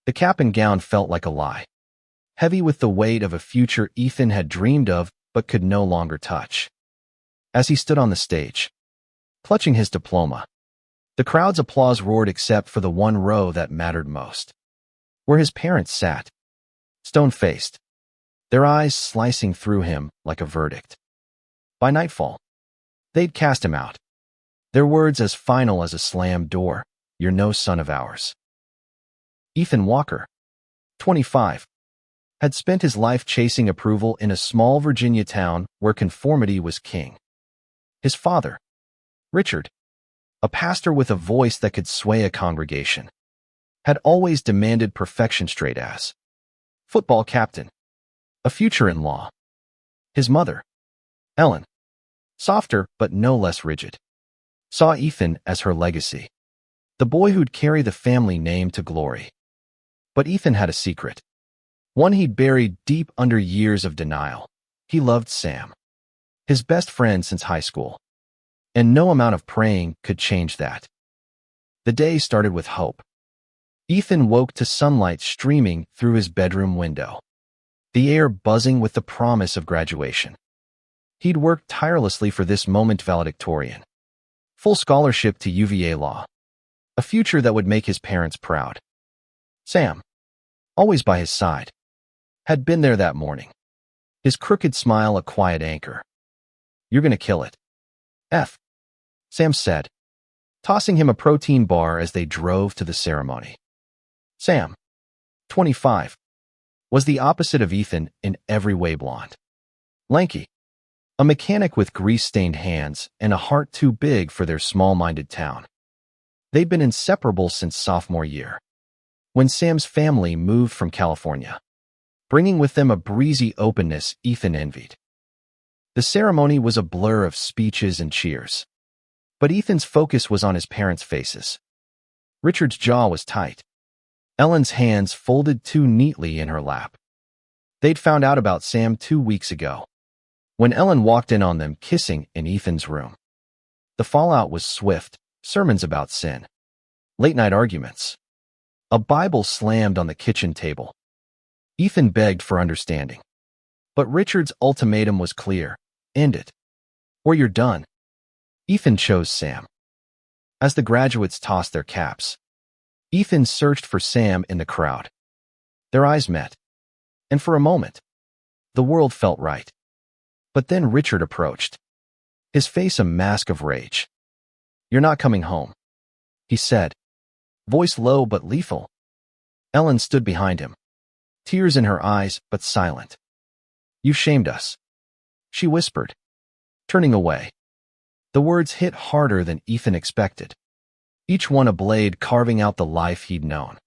The cap and gown felt like a lie, heavy with the weight of a future Ethan had dreamed of but could no longer touch. As he stood on the stage, clutching his diploma, the crowd's applause roared except for the one row that mattered most, where his parents sat, stone-faced, their eyes slicing through him like a verdict. By nightfall, they'd cast him out, their words as final as a slammed door, "You're no son of ours." Ethan Walker, 25, had spent his life chasing approval in a small Virginia town where conformity was king. His father, Richard, a pastor with a voice that could sway a congregation, had always demanded perfection straight as football captain, a future in law. His mother, Ellen, softer but no less rigid, saw Ethan as her legacy, the boy who'd carry the family name to glory. But Ethan had a secret, one he'd buried deep under years of denial. He loved Sam, his best friend since high school, and no amount of praying could change that. The day started with hope. Ethan woke to sunlight streaming through his bedroom window, the air buzzing with the promise of graduation. He'd worked tirelessly for this moment valedictorian, full scholarship to UVA law, a future that would make his parents proud. Sam, always by his side, had been there that morning, his crooked smile a quiet anchor. "You're gonna kill it, F," Sam said, tossing him a protein bar as they drove to the ceremony. Sam, 25, was the opposite of Ethan in every way: blonde, lanky, a mechanic with grease-stained hands and a heart too big for their small-minded town. They'd been inseparable since sophomore year, when Sam's family moved from California, bringing with them a breezy openness Ethan envied. The ceremony was a blur of speeches and cheers, but Ethan's focus was on his parents' faces. Richard's jaw was tight, Ellen's hands folded too neatly in her lap. They'd found out about Sam 2 weeks ago, when Ellen walked in on them kissing in Ethan's room. The fallout was swift: sermons about sin, late-night arguments, a Bible slammed on the kitchen table. Ethan begged for understanding, but Richard's ultimatum was clear: end it, or you're done. Ethan chose Sam. As the graduates tossed their caps, Ethan searched for Sam in the crowd. Their eyes met, and for a moment, the world felt right. But then Richard approached, his face a mask of rage. "You're not coming home," he said, voice low but lethal. Ellen stood behind him, tears in her eyes but silent. "You shamed us," she whispered, turning away. The words hit harder than Ethan expected, each one a blade carving out the life he'd known.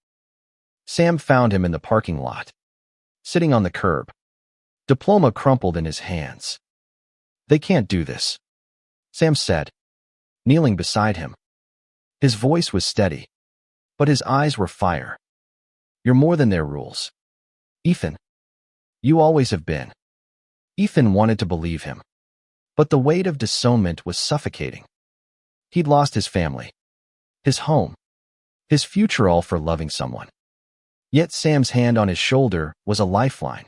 Sam found him in the parking lot, sitting on the curb, diploma crumpled in his hands. "They can't do this," Sam said, kneeling beside him. His voice was steady, but his eyes were fire. "You're more than their rules, Ethan. You always have been." Ethan wanted to believe him, but the weight of disownment was suffocating. He'd lost his family, his home, his future, all for loving someone. Yet Sam's hand on his shoulder was a lifeline,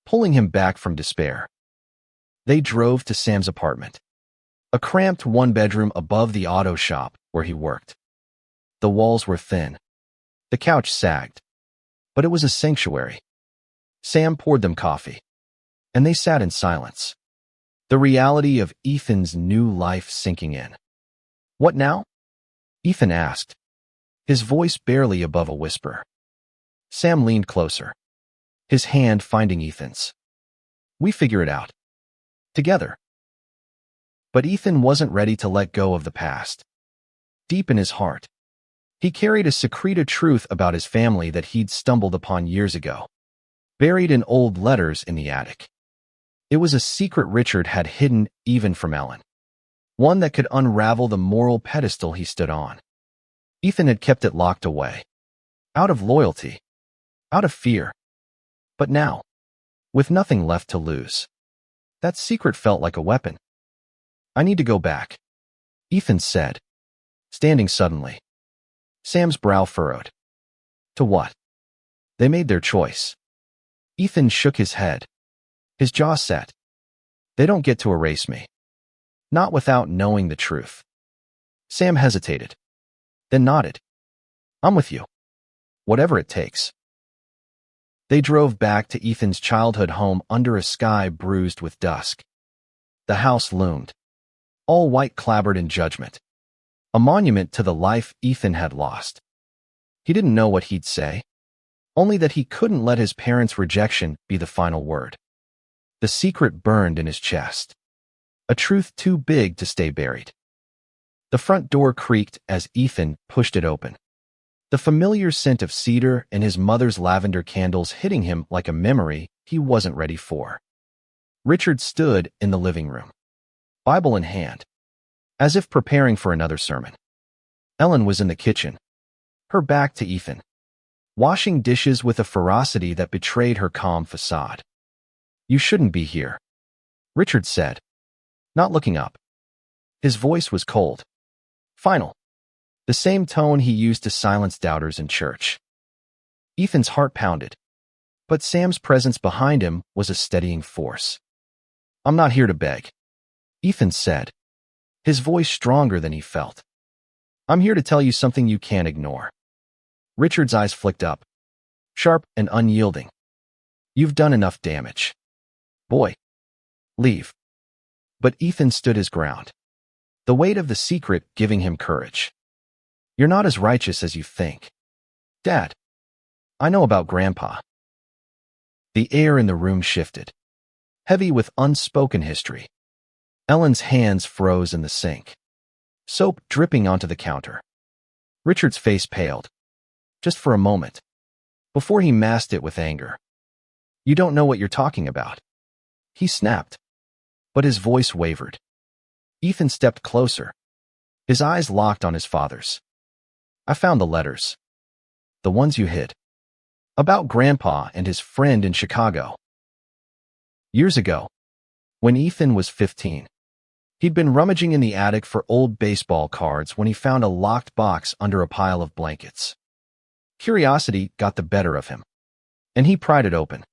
pulling him back from despair. They drove to Sam's apartment, a cramped one-bedroom above the auto shop where he worked. The walls were thin, the couch sagged, but it was a sanctuary. Sam poured them coffee, and they sat in silence, the reality of Ethan's new life sinking in. "What now?" Ethan asked, his voice barely above a whisper. Sam leaned closer, his hand finding Ethan's. "We figure it out, together." But Ethan wasn't ready to let go of the past. Deep in his heart, he carried a secreted truth about his family that he'd stumbled upon years ago, buried in old letters in the attic. It was a secret Richard had hidden even from Ellen, one that could unravel the moral pedestal he stood on. Ethan had kept it locked away, out of loyalty, out of fear. But now, with nothing left to lose, that secret felt like a weapon. "I need to go back," Ethan said, standing suddenly. Sam's brow furrowed. "To what?" They made their choice. Ethan shook his head. His jaw set. They don't get to erase me. Not without knowing the truth. Sam hesitated, then nodded. I'm with you. Whatever it takes. They drove back to Ethan's childhood home under a sky bruised with dusk. The house loomed, all white clabbered in judgment, a monument to the life Ethan had lost. He didn't know what he'd say, only that he couldn't let his parents' rejection be the final word. The secret burned in his chest, a truth too big to stay buried. The front door creaked as Ethan pushed it open. The familiar scent of cedar and his mother's lavender candles hitting him like a memory he wasn't ready for. Richard stood in the living room, Bible in hand, as if preparing for another sermon. Ellen was in the kitchen, her back to Ethan, washing dishes with a ferocity that betrayed her calm facade. You shouldn't be here, Richard said, not looking up. His voice was cold, final, the same tone he used to silence doubters in church. Ethan's heart pounded, but Sam's presence behind him was a steadying force. I'm not here to beg, Ethan said, his voice stronger than he felt. I'm here to tell you something you can't ignore. Richard's eyes flicked up, sharp and unyielding. You've done enough damage. Boy, leave. But Ethan stood his ground, the weight of the secret giving him courage. You're not as righteous as you think. Dad, I know about Grandpa. The air in the room shifted, heavy with unspoken history. Ellen's hands froze in the sink, soap dripping onto the counter. Richard's face paled, just for a moment, before he masked it with anger. You don't know what you're talking about. He snapped, but his voice wavered. Ethan stepped closer, his eyes locked on his father's. I found the letters. The ones you hid. About Grandpa and his friend in Chicago. Years ago, when Ethan was 15, he'd been rummaging in the attic for old baseball cards when he found a locked box under a pile of blankets. Curiosity got the better of him, and he pried it open,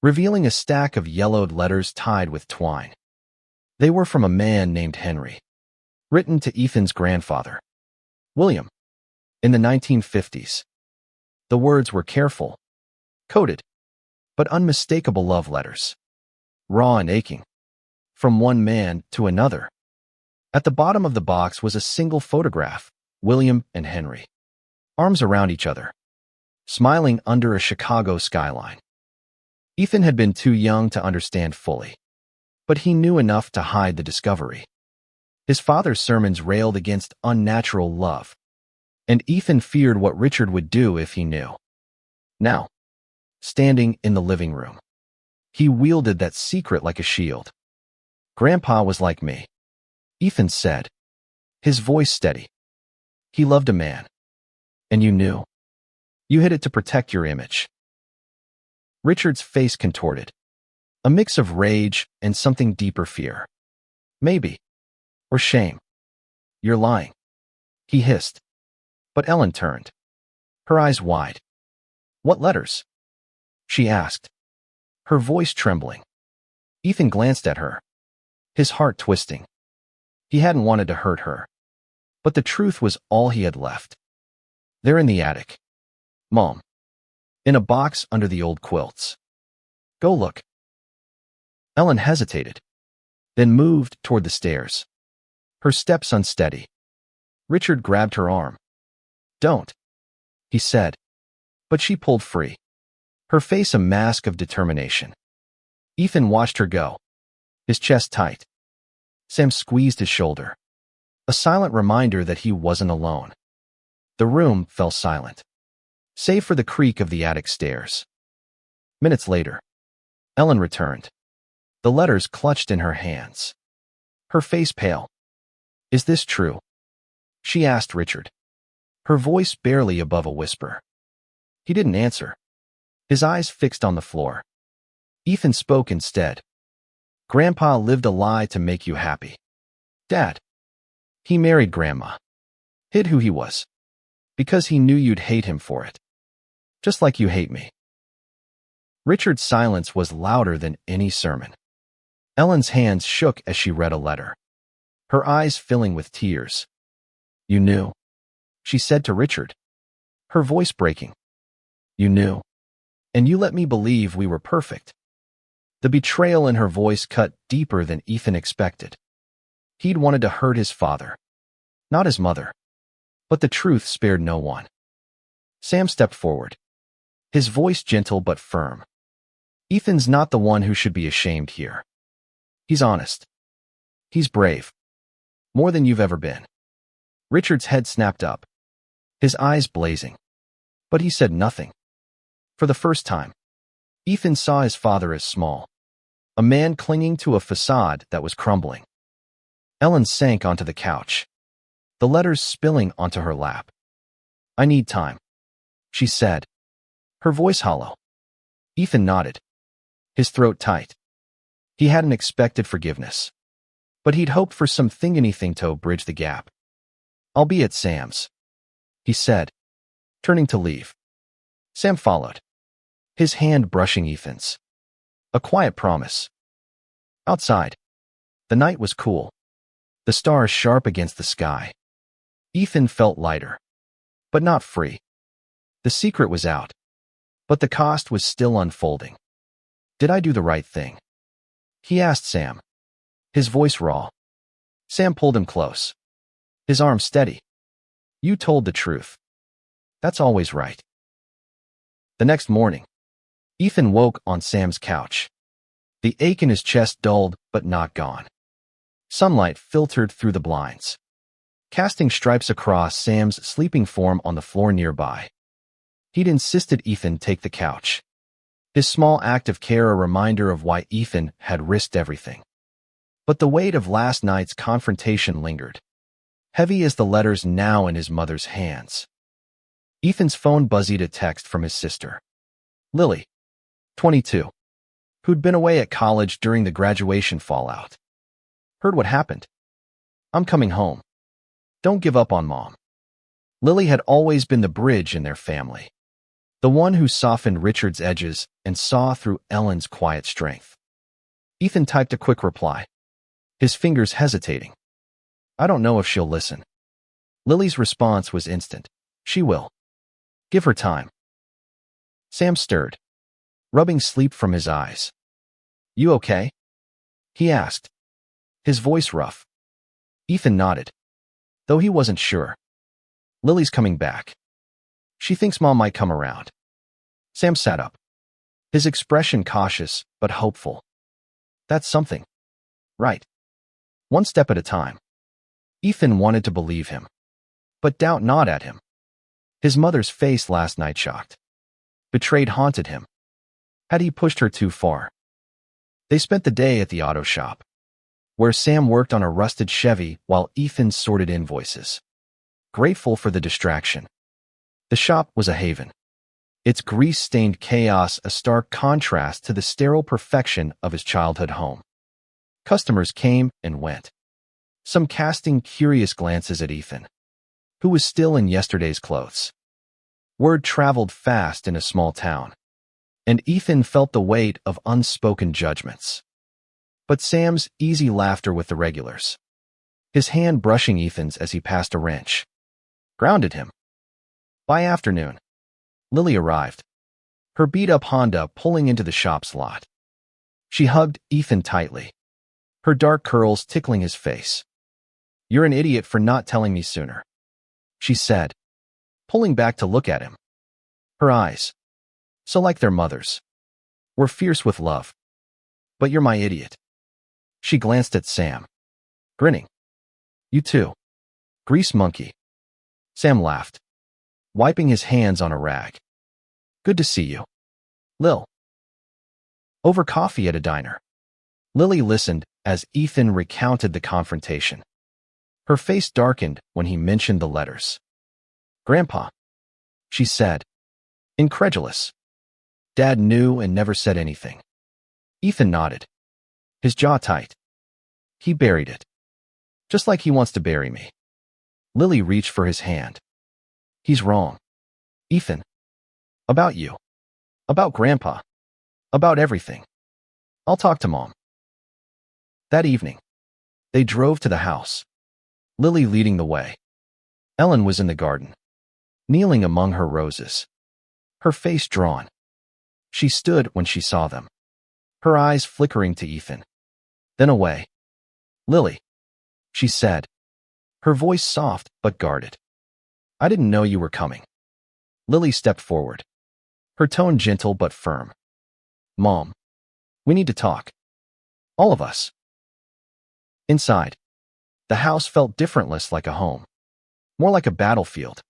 revealing a stack of yellowed letters tied with twine. They were from a man named Henry, written to Ethan's grandfather, William, in the 1950s. The words were careful, coded, but unmistakable love letters, raw and aching, from one man to another. At the bottom of the box was a single photograph, William and Henry, arms around each other, smiling under a Chicago skyline. Ethan had been too young to understand fully, but he knew enough to hide the discovery. His father's sermons railed against unnatural love, and Ethan feared what Richard would do if he knew. Now, standing in the living room, he wielded that secret like a shield. Grandpa was like me, Ethan said, his voice steady. He loved a man, and you knew. You hid it to protect your image. Richard's face contorted, a mix of rage and something deeper fear. Maybe. Or shame. You're lying, he hissed. But Ellen turned, her eyes wide. What letters? She asked, her voice trembling. Ethan glanced at her, his heart twisting. He hadn't wanted to hurt her, but the truth was all he had left. They're in the attic, Mom, in a box under the old quilts. Go look. Ellen hesitated, then moved toward the stairs, her steps unsteady. Richard grabbed her arm. Don't, he said, but she pulled free, her face a mask of determination. Ethan watched her go, his chest tight. Sam squeezed his shoulder, a silent reminder that he wasn't alone. The room fell silent, save for the creak of the attic stairs. Minutes later, Ellen returned, the letters clutched in her hands, her face pale. Is this true? She asked Richard, her voice barely above a whisper. He didn't answer, his eyes fixed on the floor. Ethan spoke instead. Grandpa lived a lie to make you happy. Dad. He married Grandma, hid who he was, because he knew you'd hate him for it. Just like you hate me. Richard's silence was louder than any sermon. Ellen's hands shook as she read a letter, her eyes filling with tears. You knew, she said to Richard, her voice breaking. You knew, and you let me believe we were perfect. The betrayal in her voice cut deeper than Ethan expected. He'd wanted to hurt his father, not his mother, but the truth spared no one. Sam stepped forward, his voice gentle but firm. Ethan's not the one who should be ashamed here. He's honest. He's brave. More than you've ever been. Richard's head snapped up, his eyes blazing. But he said nothing. For the first time, Ethan saw his father as small, a man clinging to a facade that was crumbling. Ellen sank onto the couch, the letters spilling onto her lap. I need time, she said, her voice hollow. Ethan nodded, his throat tight. He hadn't expected forgiveness, but he'd hoped for anything to bridge the gap. I'll be at Sam's, he said, turning to leave. Sam followed, his hand brushing Ethan's. A quiet promise. Outside, the night was cool, the stars sharp against the sky. Ethan felt lighter, but not free. The secret was out, but the cost was still unfolding. Did I do the right thing? He asked Sam, his voice raw. Sam pulled him close, his arm steady. You told the truth. That's always right. The next morning, Ethan woke on Sam's couch. The ache in his chest dulled but not gone. Sunlight filtered through the blinds, casting stripes across Sam's sleeping form on the floor nearby. He'd insisted Ethan take the couch, his small act of care a reminder of why Ethan had risked everything. But the weight of last night's confrontation lingered, heavy as the letters now in his mother's hands. Ethan's phone buzzed a text from his sister, Lily, 22, who'd been away at college during the graduation fallout. Heard what happened? I'm coming home. Don't give up on Mom. Lily had always been the bridge in their family, the one who softened Richard's edges and saw through Ellen's quiet strength. Ethan typed a quick reply, his fingers hesitating. I don't know if she'll listen. Lily's response was instant. She will. Give her time. Sam stirred, rubbing sleep from his eyes. You okay? He asked, his voice rough. Ethan nodded, though he wasn't sure. Lily's coming back. She thinks Mom might come around. Sam sat up, his expression cautious but hopeful. That's something. Right. One step at a time. Ethan wanted to believe him, but doubt gnawed at him. His mother's face last night shocked. Betrayed haunted him. Had he pushed her too far? They spent the day at the auto shop, where Sam worked on a rusted Chevy while Ethan sorted invoices. Grateful for the distraction. The shop was a haven, its grease-stained chaos a stark contrast to the sterile perfection of his childhood home. Customers came and went, some casting curious glances at Ethan, who was still in yesterday's clothes. Word traveled fast in a small town, and Ethan felt the weight of unspoken judgments. But Sam's easy laughter with the regulars, his hand brushing Ethan's as he passed a wrench, grounded him. By afternoon, Lily arrived, her beat-up Honda pulling into the shop's lot. She hugged Ethan tightly, her dark curls tickling his face. You're an idiot for not telling me sooner, she said, pulling back to look at him. Her eyes, so like their mother's, were fierce with love. But you're my idiot. She glanced at Sam, grinning. You too. Grease monkey. Sam laughed, wiping his hands on a rag. Good to see you, Lil. Over coffee at a diner, Lily listened as Ethan recounted the confrontation. Her face darkened when he mentioned the letters. Grandpa, she said, incredulous. Dad knew and never said anything. Ethan nodded, his jaw tight. He buried it, just like he wants to bury me. Lily reached for his hand. He's wrong, Ethan. About you. About Grandpa. About everything. I'll talk to Mom. That evening, they drove to the house, Lily leading the way. Ellen was in the garden, kneeling among her roses, her face drawn. She stood when she saw them, her eyes flickering to Ethan, then away. Lily, she said, her voice soft but guarded. I didn't know you were coming. Lily stepped forward, her tone gentle but firm. Mom, we need to talk. All of us. Inside, the house felt differentless, like a home, more like a battlefield.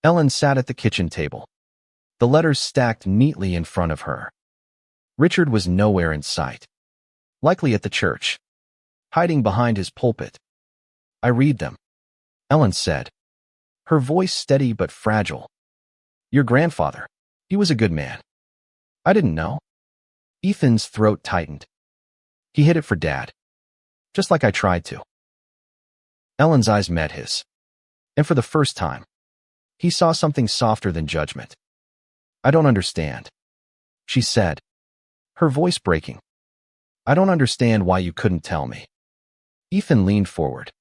Ellen sat at the kitchen table, the letters stacked neatly in front of her. Richard was nowhere in sight, likely at the church, hiding behind his pulpit. I read them, Ellen said, her voice steady but fragile. Your grandfather, he was a good man. I didn't know. Ethan's throat tightened. He hid it for Dad, just like I tried to. Ellen's eyes met his, and for the first time, he saw something softer than judgment. I don't understand, she said, her voice breaking. I don't understand why you couldn't tell me. Ethan leaned forward,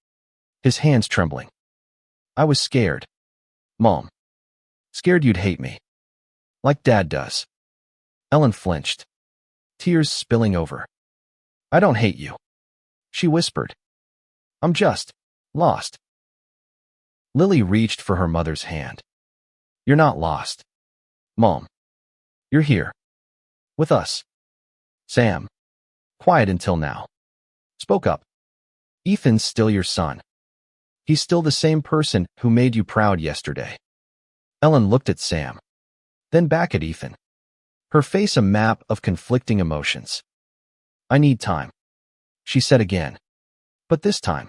his hands trembling. I was scared, Mom. Scared you'd hate me, like Dad does. Ellen flinched, tears spilling over. I don't hate you, she whispered. I'm just lost. Lily reached for her mother's hand. You're not lost, Mom. You're here, with us. Sam, quiet until now, spoke up. Ethan's still your son. He's still the same person who made you proud yesterday. Ellen looked at Sam, then back at Ethan, her face a map of conflicting emotions. I need time, she said again, but this time,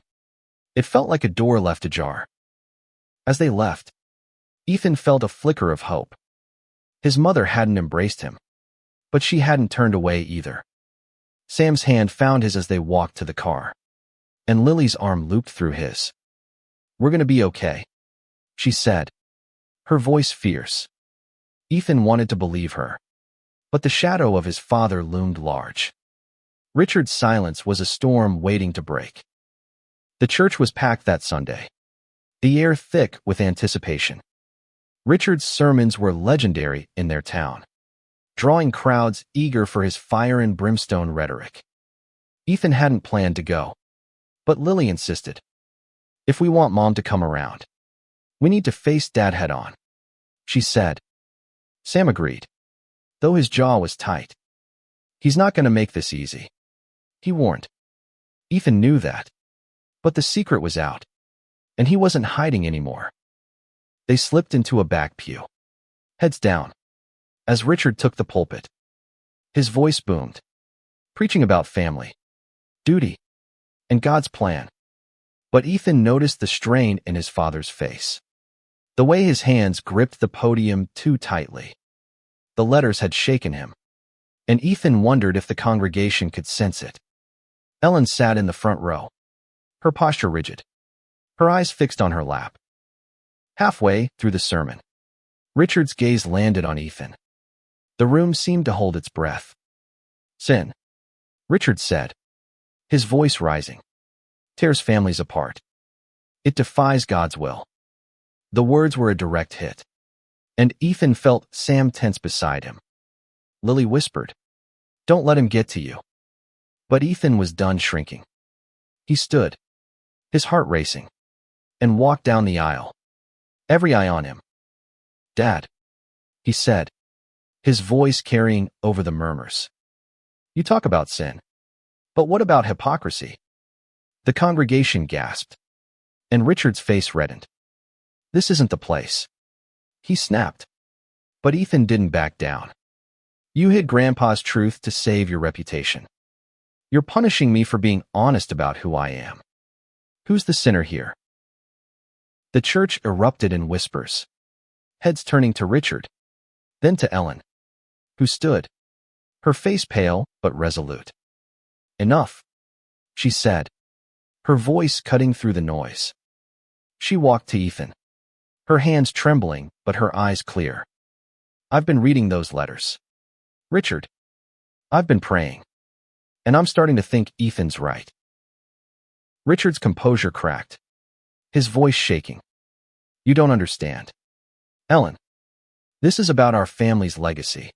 it felt like a door left ajar. As they left, Ethan felt a flicker of hope. His mother hadn't embraced him, but she hadn't turned away either. Sam's hand found his as they walked to the car, and Lily's arm looped through his. We're gonna be okay, she said, her voice fierce. Ethan wanted to believe her, but the shadow of his father loomed large. Richard's silence was a storm waiting to break. The church was packed that Sunday, the air thick with anticipation. Richard's sermons were legendary in their town, drawing crowds eager for his fire and brimstone rhetoric. Ethan hadn't planned to go, but Lily insisted. If we want Mom to come around, we need to face Dad head on, she said. Sam agreed, though his jaw was tight. He's not going to make this easy, he warned. Ethan knew that, but the secret was out, and he wasn't hiding anymore. They slipped into a back pew, heads down, as Richard took the pulpit. His voice boomed, preaching about family, duty, and God's plan. But Ethan noticed the strain in his father's face, the way his hands gripped the podium too tightly. The letters had shaken him, and Ethan wondered if the congregation could sense it. Ellen sat in the front row, her posture rigid, her eyes fixed on her lap. Halfway through the sermon, Richard's gaze landed on Ethan. The room seemed to hold its breath. Sin, Richard said, his voice rising, tears families apart. It defies God's will. The words were a direct hit, and Ethan felt Sam tense beside him. Lily whispered, don't let him get to you. But Ethan was done shrinking. He stood, his heart racing, and walked down the aisle, every eye on him. Dad, he said, his voice carrying over the murmurs. You talk about sin, but what about hypocrisy? The congregation gasped, and Richard's face reddened. This isn't the place, he snapped. But Ethan didn't back down. You hid Grandpa's truth to save your reputation. You're punishing me for being honest about who I am. Who's the sinner here? The church erupted in whispers, heads turning to Richard, then to Ellen, who stood, her face pale but resolute. Enough, she said, her voice cutting through the noise. She walked to Ethan, her hands trembling but her eyes clear. I've been reading those letters. Richard, I've been praying. And I'm starting to think Ethan's right. Richard's composure cracked, his voice shaking. You don't understand. Ellen, this is about our family's legacy.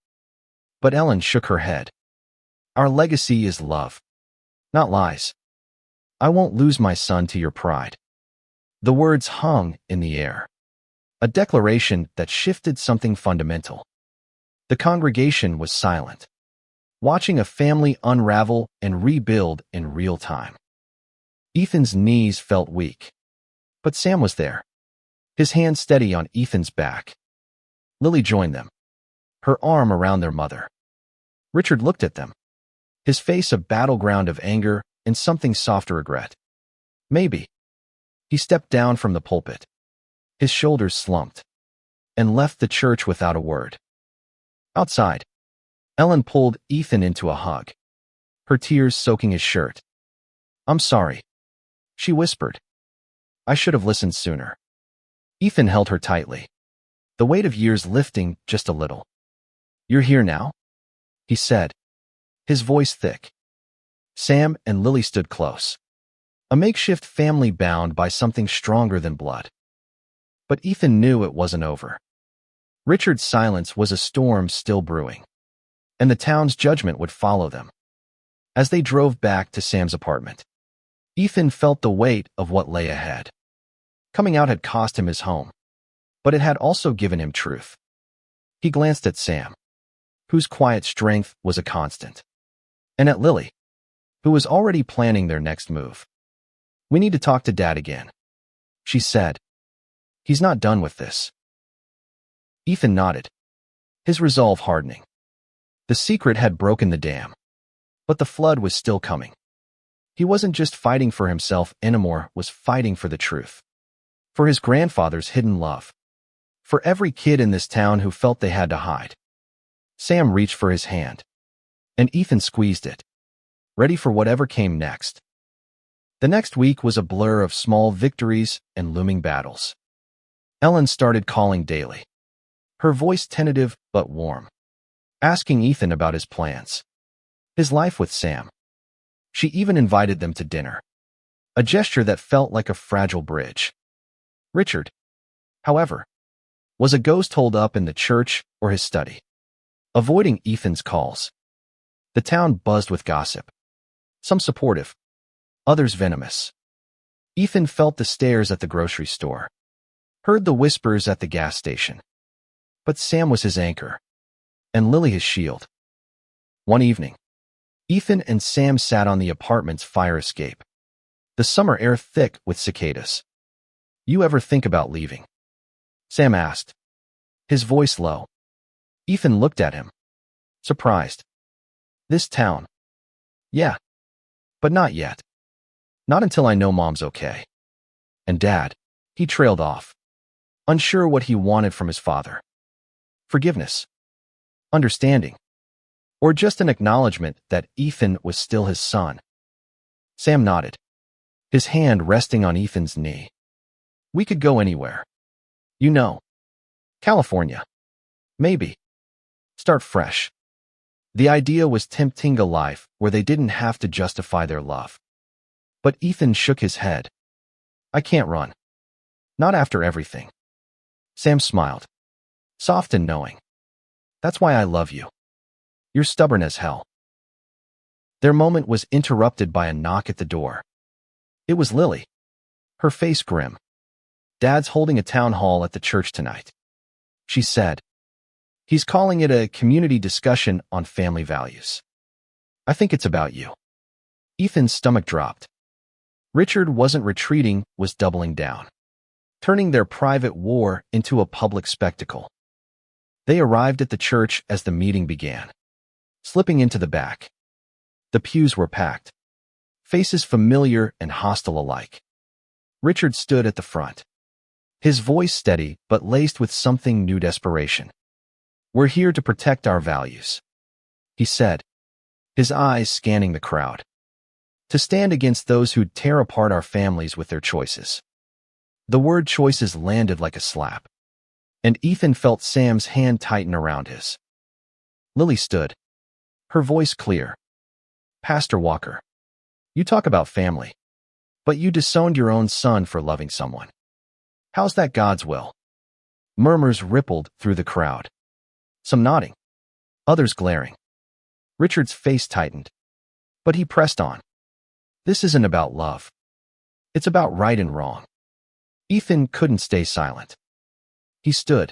But Ellen shook her head. Our legacy is love, not lies. I won't lose my son to your pride. The words hung in the air, a declaration that shifted something fundamental. The congregation was silent, watching a family unravel and rebuild in real time. Ethan's knees felt weak, but Sam was there, his hand steady on Ethan's back. Lily joined them, her arm around their mother. Richard looked at them, his face a battleground of anger and something soft regret. Maybe. He stepped down from the pulpit, his shoulders slumped, and left the church without a word. Outside, Ellen pulled Ethan into a hug, her tears soaking his shirt. I'm sorry, she whispered. I should have listened sooner. Ethan held her tightly, the weight of years lifting just a little. You're here now? He said, his voice thick. Sam and Lily stood close, a makeshift family bound by something stronger than blood. But Ethan knew it wasn't over. Richard's silence was a storm still brewing, and the town's judgment would follow them. As they drove back to Sam's apartment, Ethan felt the weight of what lay ahead. Coming out had cost him his home, but it had also given him truth. He glanced at Sam, whose quiet strength was a constant, and at Lily, who was already planning their next move. We need to talk to Dad again, she said. He's not done with this. Ethan nodded, his resolve hardening. The secret had broken the dam, but the flood was still coming. He wasn't just fighting for himself anymore, was fighting for the truth. For his grandfather's hidden love. For every kid in this town who felt they had to hide. Sam reached for his hand, and Ethan squeezed it, ready for whatever came next. The next week was a blur of small victories and looming battles. Ellen started calling daily, her voice tentative but warm, asking Ethan about his plans, his life with Sam. She even invited them to dinner, a gesture that felt like a fragile bridge. Richard, however, was a ghost holed up in the church or his study, avoiding Ethan's calls. The town buzzed with gossip, some supportive, others venomous. Ethan felt the stares at the grocery store, heard the whispers at the gas station. But Sam was his anchor, and Lily his shield. One evening, Ethan and Sam sat on the apartment's fire escape, the summer air thick with cicadas. You ever think about leaving? Sam asked, his voice low. Ethan looked at him, surprised. This town? Yeah, but not yet. Not until I know Mom's okay. And Dad, he trailed off, unsure what he wanted from his father. Forgiveness, understanding, or just an acknowledgement that Ethan was still his son. Sam nodded, his hand resting on Ethan's knee. We could go anywhere. You know, California. Maybe. Start fresh. The idea was tempting a life where they didn't have to justify their love. But Ethan shook his head. I can't run. Not after everything. Sam smiled, soft and knowing. That's why I love you. You're stubborn as hell. Their moment was interrupted by a knock at the door. It was Lily, her face grim. Dad's holding a town hall at the church tonight, she said. He's calling it a community discussion on family values. I think it's about you. Ethan's stomach dropped. Richard wasn't retreating, was doubling down, turning their private war into a public spectacle. They arrived at the church as the meeting began, slipping into the back. The pews were packed, faces familiar and hostile alike. Richard stood at the front, his voice steady but laced with something new desperation. We're here to protect our values, he said, his eyes scanning the crowd. To stand against those who'd tear apart our families with their choices. The word choices landed like a slap. and Ethan felt Sam's hand tighten around his. Lily stood, her voice clear. Pastor Walker, you talk about family, but you disowned your own son for loving someone. How's that God's will? Murmurs rippled through the crowd. Some nodding, others glaring. Richard's face tightened, but he pressed on. This isn't about love. It's about right and wrong. Ethan couldn't stay silent. He stood,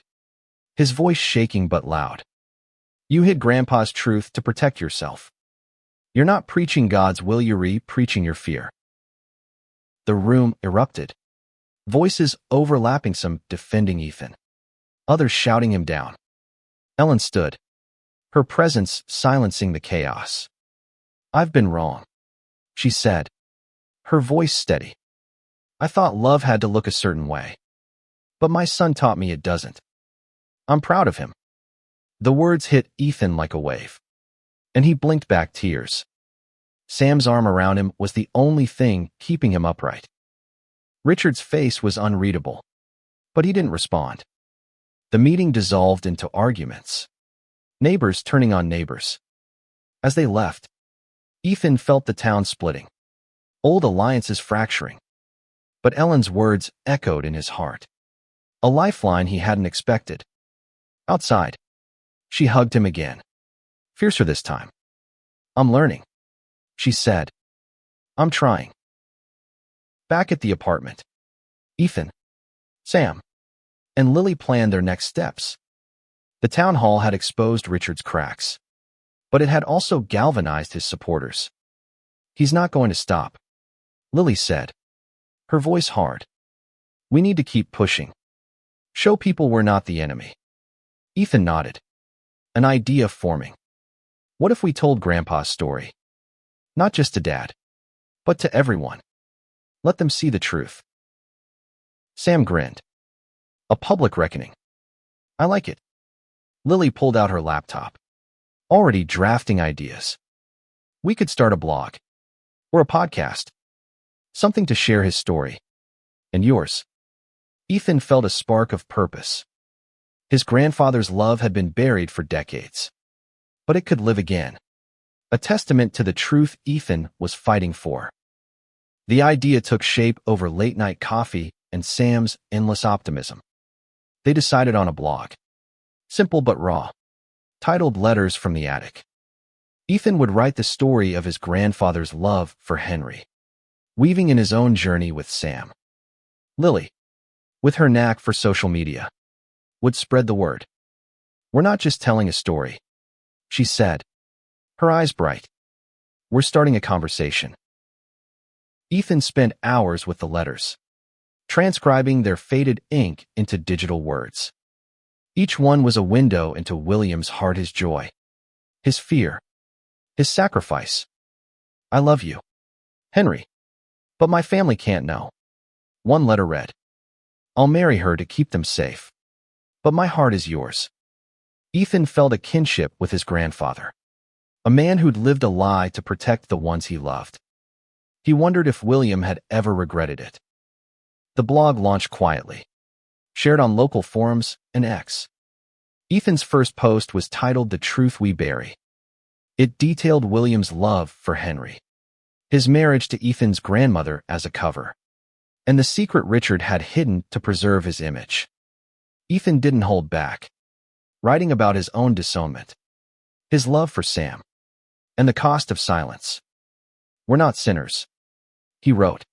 his voice shaking but loud. You hid Grandpa's truth to protect yourself. You're not preaching God's will, you're preaching your fear. The room erupted. Voices overlapping, some defending Ethan, others shouting him down. Ellen stood, her presence silencing the chaos. I've been wrong, she said, her voice steady. I thought love had to look a certain way, but my son taught me it doesn't. I'm proud of him. The words hit Ethan like a wave, and he blinked back tears. Sam's arm around him was the only thing keeping him upright. Richard's face was unreadable, but he didn't respond. The meeting dissolved into arguments, neighbors turning on neighbors. As they left, Ethan felt the town splitting, old alliances fracturing. But Ellen's words echoed in his heart, a lifeline he hadn't expected. Outside, she hugged him again, fiercer this time. I'm learning, she said. I'm trying. Back at the apartment, Ethan, Sam, and Lily planned their next steps. The town hall had exposed Richard's cracks, but it had also galvanized his supporters. He's not going to stop, Lily said, her voice hard. We need to keep pushing. Show people we're not the enemy. Ethan nodded, an idea forming. What if we told Grandpa's story? Not just to Dad, but to everyone. Let them see the truth. Sam grinned. A public reckoning. I like it. Lily pulled out her laptop, already drafting ideas. We could start a blog, or a podcast. Something to share his story. And yours. Ethan felt a spark of purpose. His grandfather's love had been buried for decades, but it could live again. A testament to the truth Ethan was fighting for. The idea took shape over late-night coffee and Sam's endless optimism. They decided on a blog, simple but raw, titled Letters from the Attic. Ethan would write the story of his grandfather's love for Henry, weaving in his own journey with Sam. Lily, with her knack for social media, would spread the word. We're not just telling a story, she said, her eyes bright. We're starting a conversation. Ethan spent hours with the letters, transcribing their faded ink into digital words. Each one was a window into William's heart, his joy, his fear, his sacrifice. I love you, Henry, but my family can't know. One letter read, I'll marry her to keep them safe, but my heart is yours. Ethan felt a kinship with his grandfather, a man who'd lived a lie to protect the ones he loved. He wondered if William had ever regretted it. The blog launched quietly, shared on local forums and X. Ethan's first post was titled The Truth We Bury. It detailed William's love for Henry, his marriage to Ethan's grandmother as a cover, and the secret Richard had hidden to preserve his image. Ethan didn't hold back, writing about his own disownment, his love for Sam, and the cost of silence. We're not sinners, he wrote.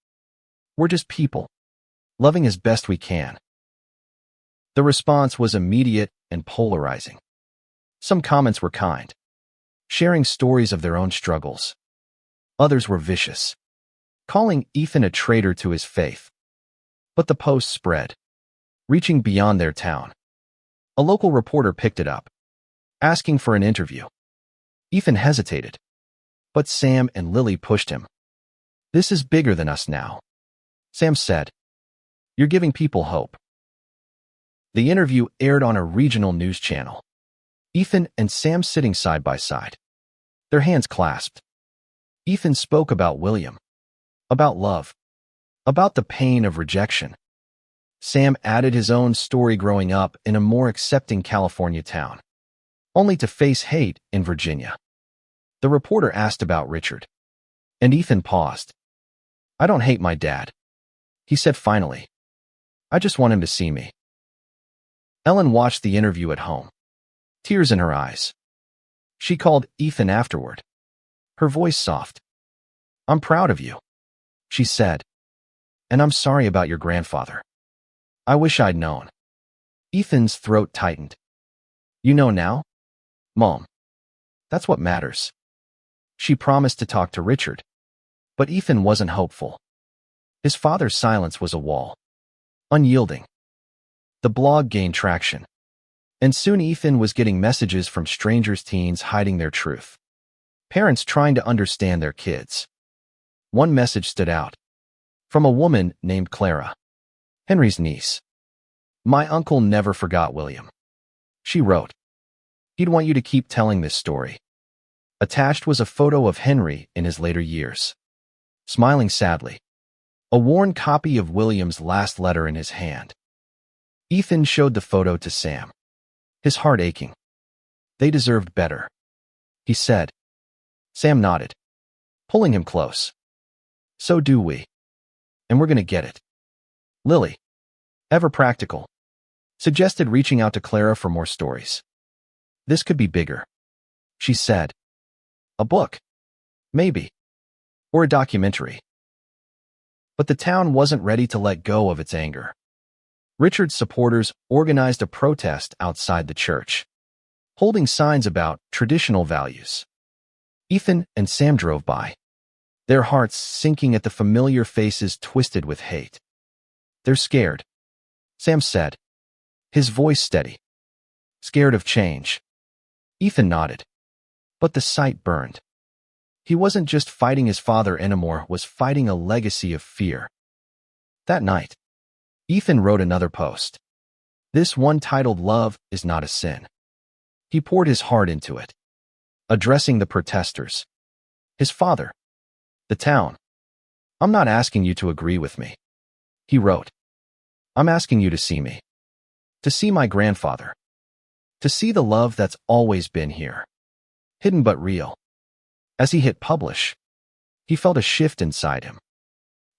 We're just people, loving as best we can. The response was immediate and polarizing. Some comments were kind, sharing stories of their own struggles. Others were vicious, calling Ethan a traitor to his faith. But the post spread, reaching beyond their town. A local reporter picked it up, asking for an interview. Ethan hesitated, but Sam and Lily pushed him. This is bigger than us now, Sam said. You're giving people hope. The interview aired on a regional news channel. Ethan and Sam sitting side by side, their hands clasped. Ethan spoke about William, about love, about the pain of rejection. Sam added his own story growing up in a more accepting California town, only to face hate in Virginia. The reporter asked about Richard, and Ethan paused. "I don't hate my dad," he said finally. "I just want him to see me." Ellen watched the interview at home, tears in her eyes. She called Ethan afterward, her voice soft. "I'm proud of you," she said, "and I'm sorry about your grandfather. I wish I'd known." Ethan's throat tightened. "You know now, Mom? That's what matters." She promised to talk to Richard, but Ethan wasn't hopeful. His father's silence was a wall, unyielding. The blog gained traction, and soon Ethan was getting messages from strangers' teens hiding their truth, parents trying to understand their kids. One message stood out, from a woman named Clara, Henry's niece. "My uncle never forgot William," she wrote. "He'd want you to keep telling this story." Attached was a photo of Henry in his later years, smiling sadly, a worn copy of William's last letter in his hand. Ethan showed the photo to Sam, his heart aching. "They deserved better," he said. Sam nodded, pulling him close. "So do we. And we're going to get it." Lily, ever practical, suggested reaching out to Clara for more stories. "This could be bigger," she said. "A book, maybe, or a documentary." But the town wasn't ready to let go of its anger. Richard's supporters organized a protest outside the church, holding signs about traditional values. Ethan and Sam drove by, their hearts sinking at the familiar faces twisted with hate. "They're scared," Sam said, his voice steady. "Scared of change." Ethan nodded, but the sight burned. He wasn't just fighting his father anymore, was fighting a legacy of fear. That night, Ethan wrote another post. This one titled "Love is Not a Sin." He poured his heart into it, addressing the protesters, his father, the town. "I'm not asking you to agree with me," he wrote. "I'm asking you to see me, to see my grandfather, to see the love that's always been here, hidden but real." As he hit publish, he felt a shift inside him.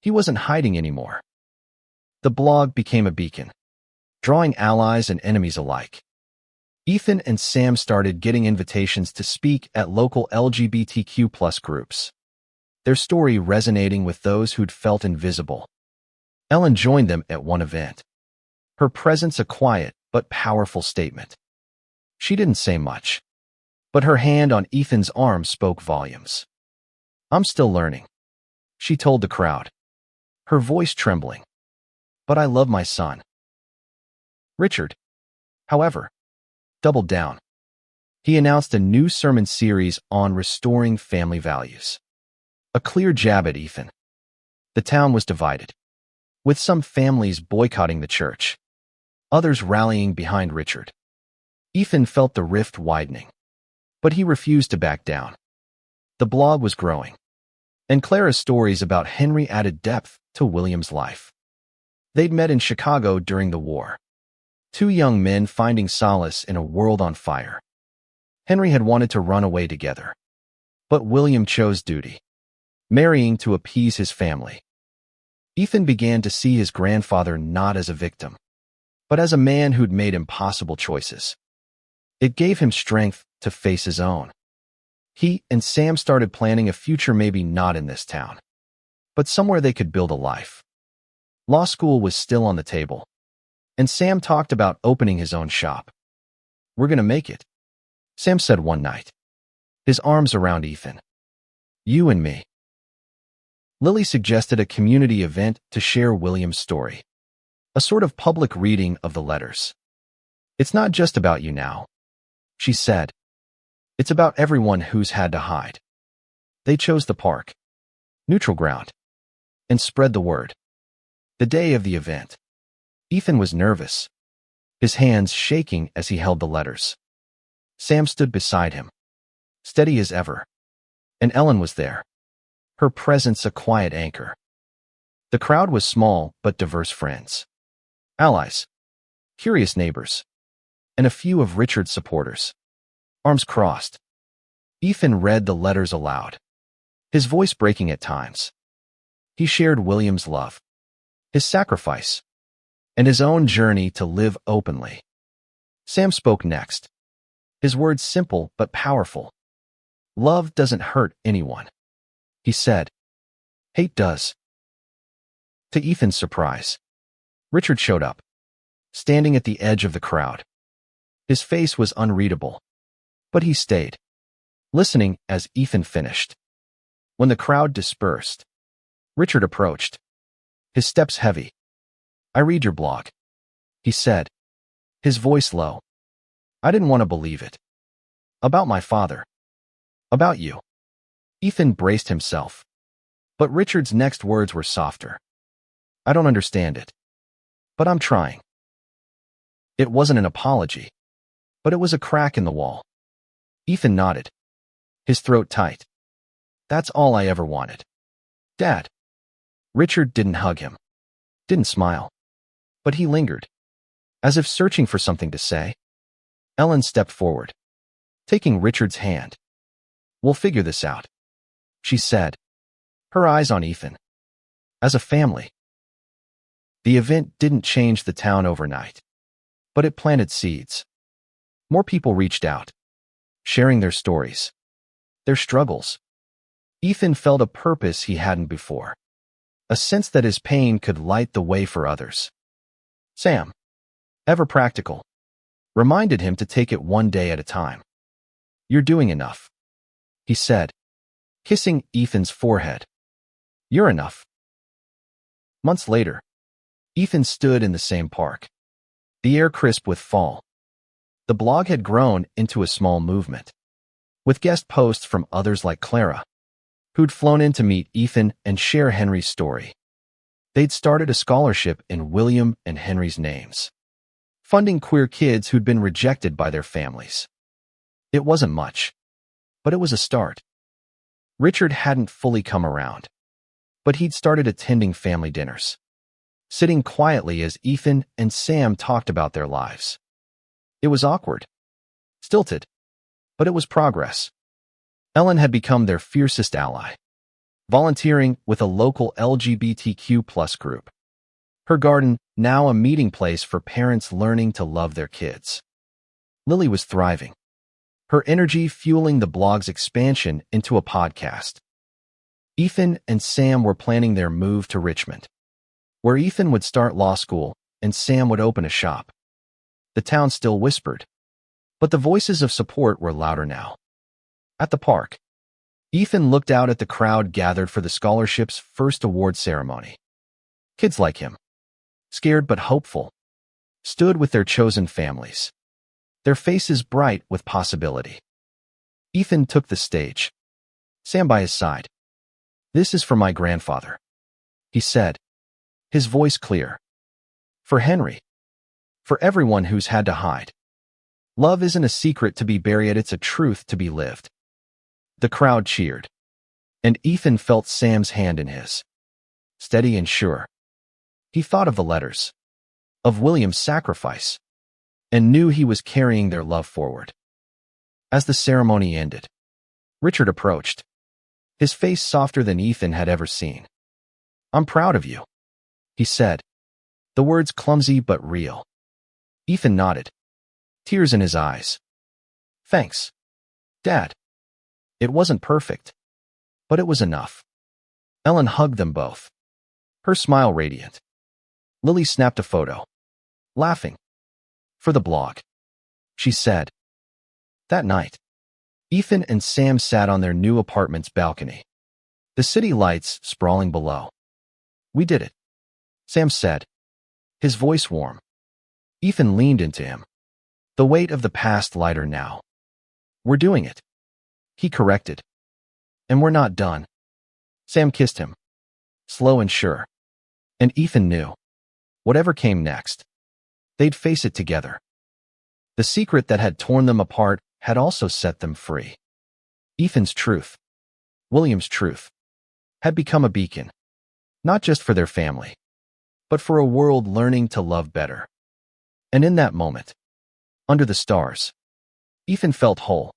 He wasn't hiding anymore. The blog became a beacon, drawing allies and enemies alike. Ethan and Sam started getting invitations to speak at local LGBTQ+ groups, their story resonating with those who'd felt invisible. Ellen joined them at one event, her presence a quiet but powerful statement. She didn't say much, but her hand on Ethan's arm spoke volumes. "I'm still learning," she told the crowd, her voice trembling. "But I love my son." Richard, however, doubled down. He announced a new sermon series on restoring family values, a clear jab at Ethan. The town was divided, with some families boycotting the church, others rallying behind Richard. Ethan felt the rift widening, but he refused to back down. The blog was growing, and Clara's stories about Henry added depth to William's life. They'd met in Chicago during the war, two young men finding solace in a world on fire. Henry had wanted to run away together, but William chose duty, marrying to appease his family. Ethan began to see his grandfather not as a victim, but as a man who'd made impossible choices. It gave him strength to face his own. He and Sam started planning a future, maybe not in this town, but somewhere they could build a life. Law school was still on the table, and Sam talked about opening his own shop. "We're going to make it," Sam said one night, his arms around Ethan. "You and me." Lily suggested a community event to share William's story, a sort of public reading of the letters. "It's not just about you now," she said. "It's about everyone who's had to hide." They chose the park, neutral ground, and spread the word. The day of the event, Ethan was nervous, his hands shaking as he held the letters. Sam stood beside him, steady as ever, and Ellen was there, her presence a quiet anchor. The crowd was small but diverse friends. allies, curious neighbors, and a few of Richard's supporters. Arms crossed. Ethan read the letters aloud, his voice breaking at times. He shared William's love, his sacrifice, and his own journey to live openly. Sam spoke next, his words simple but powerful. Love doesn't hurt anyone, he said. Hate does. To Ethan's surprise, Richard showed up, standing at the edge of the crowd. His face was unreadable, but he stayed, listening as Ethan finished. When the crowd dispersed, Richard approached, his steps heavy. I read your blog, he said, his voice low. I didn't want to believe it. About my father. About you. Ethan braced himself, but Richard's next words were softer. I don't understand it, but I'm trying. It wasn't an apology, but it was a crack in the wall. Ethan nodded, his throat tight. That's all I ever wanted. Dad. Richard didn't hug him, didn't smile, but he lingered, as if searching for something to say. Ellen stepped forward, taking Richard's hand. We'll figure this out, she said, her eyes on Ethan. As a family. The event didn't change the town overnight, but it planted seeds. More people reached out, sharing their stories, their struggles. Ethan felt a purpose he hadn't before, a sense that his pain could light the way for others. Sam, ever practical, reminded him to take it one day at a time. You're doing enough, he said, kissing Ethan's forehead. You're enough. Months later, Ethan stood in the same park, the air crisp with fall. The blog had grown into a small movement, with guest posts from others like Clara, who'd flown in to meet Ethan and share Henry's story. They'd started a scholarship in William and Henry's names, funding queer kids who'd been rejected by their families. It wasn't much, but it was a start. Richard hadn't fully come around, but he'd started attending family dinners, sitting quietly as Ethan and Sam talked about their lives. It was awkward, stilted, but it was progress. Ellen had become their fiercest ally, volunteering with a local LGBTQ+ group. Her garden, now a meeting place for parents learning to love their kids. Lily was thriving, her energy fueling the blog's expansion into a podcast. Ethan and Sam were planning their move to Richmond, where Ethan would start law school and Sam would open a shop. The town still whispered, but the voices of support were louder now. At the park, Ethan looked out at the crowd gathered for the scholarship's first award ceremony. Kids like him, scared but hopeful, stood with their chosen families, their faces bright with possibility. Ethan took the stage, Sam by his side. This is for my grandfather, he said, his voice clear. For Henry. For everyone who's had to hide. Love isn't a secret to be buried, it's a truth to be lived. The crowd cheered, and Ethan felt Sam's hand in his, steady and sure. He thought of the letters, of William's sacrifice, and knew he was carrying their love forward. As the ceremony ended, Richard approached, his face softer than Ethan had ever seen. I'm proud of you, he said, the words clumsy but real. Ethan nodded, tears in his eyes. Thanks, Dad. It wasn't perfect, but it was enough. Ellen hugged them both, her smile radiant. Lily snapped a photo, laughing. For the blog, she said. That night, Ethan and Sam sat on their new apartment's balcony, the city lights sprawling below. We did it, Sam said, his voice warm. Ethan leaned into him, the weight of the past lighter now. We're doing it, he corrected. And we're not done. Sam kissed him, slow and sure. And Ethan knew, whatever came next, they'd face it together. The secret that had torn them apart had also set them free. Ethan's truth, William's truth, had become a beacon, not just for their family, but for a world learning to love better. And in that moment, under the stars, Ethan felt whole.